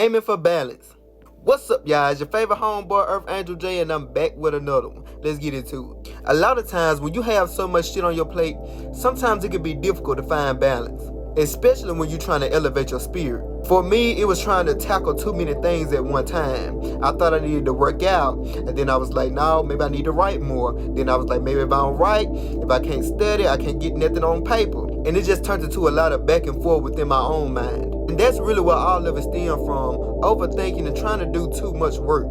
Aiming for balance. What's up, y'all? It's your favorite homeboy, Earth Angel J, and I'm back with another one. Let's get into it. A lot of times when you have so much shit on your plate, sometimes it can be difficult to find balance, especially when you're trying to elevate your spirit. For me, it was trying to tackle too many things at one time. I thought I needed to work out, and then I was like, no, maybe I need to write more. Then I was like, maybe if I don't write, if I can't study, I can't get nothing on paper. And it just turned into a lot of back and forth within my own mind. And that's really where all of it stemmed from, overthinking and trying to do too much work.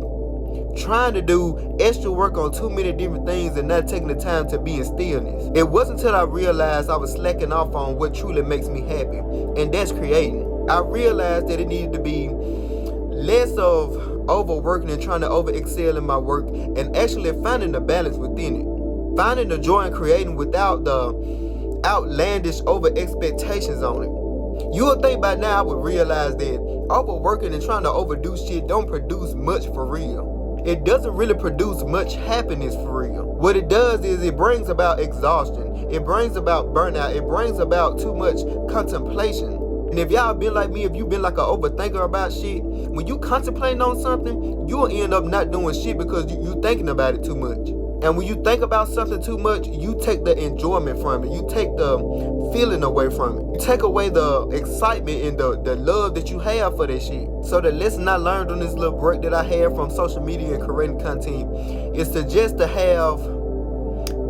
Trying to do extra work on too many different things and not taking the time to be in stillness. It wasn't until I realized I was slacking off on what truly makes me happy, and that's creating. I realized that it needed to be less of overworking and trying to over excel in my work, and actually finding the balance within it. Finding the joy in creating without the outlandish over expectations on it. You would think by now I would realize that overworking and trying to overdo shit don't produce much for real. It doesn't really produce much happiness for real. What it does is it brings about exhaustion. It brings about burnout. It brings about too much contemplation. And if y'all been like me, if you've been like an overthinker about shit, when you contemplating on something, you'll end up not doing shit because you thinking about it too much. And when you think about something too much, you take the enjoyment from it. You take the feeling away from it. You take away the excitement and the love that you have for that shit. So the lesson I learned on this little break that I had from social media and creating content is to just to have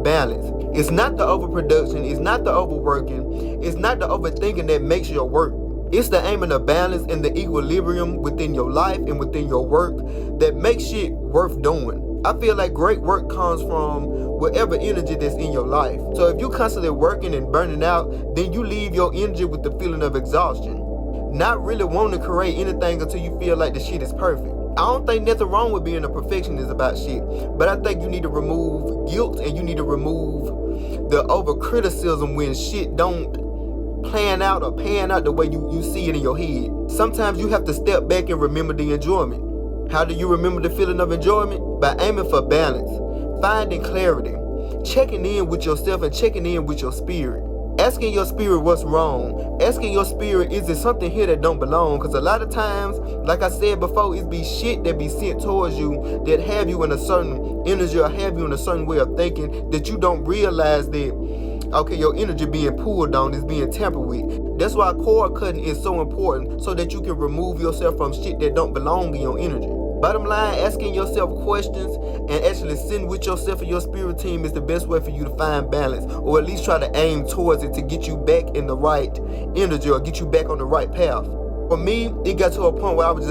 balance. It's not the overproduction. It's not the overworking. It's not the overthinking that makes your work. It's the aiming the balance and the equilibrium within your life and within your work that makes shit worth doing. I feel like great work comes from whatever energy that's in your life. So if you're constantly working and burning out, then you leave your energy with the feeling of exhaustion. Not really wanting to create anything until you feel like the shit is perfect. I don't think nothing wrong with being a perfectionist about shit, but I think you need to remove guilt and you need to remove the over criticism when shit don't plan out or pan out the way you see it in your head. Sometimes you have to step back and remember the enjoyment. How do you remember the feeling of enjoyment? By aiming for balance, finding clarity, checking in with yourself and checking in with your spirit. Asking your spirit what's wrong. Asking your spirit, is there something here that don't belong? Because a lot of times, like I said before, it be shit that be sent towards you that have you in a certain energy or have you in a certain way of thinking that you don't realize that, okay, your energy being pulled on is being tampered with. That's why cord cutting is so important, so that you can remove yourself from shit that don't belong in your energy. Bottom line, asking yourself questions and actually sitting with yourself and your spirit team is the best way for you to find balance, or at least try to aim towards it to get you back in the right energy or get you back on the right path. For me, it got to a point where I was just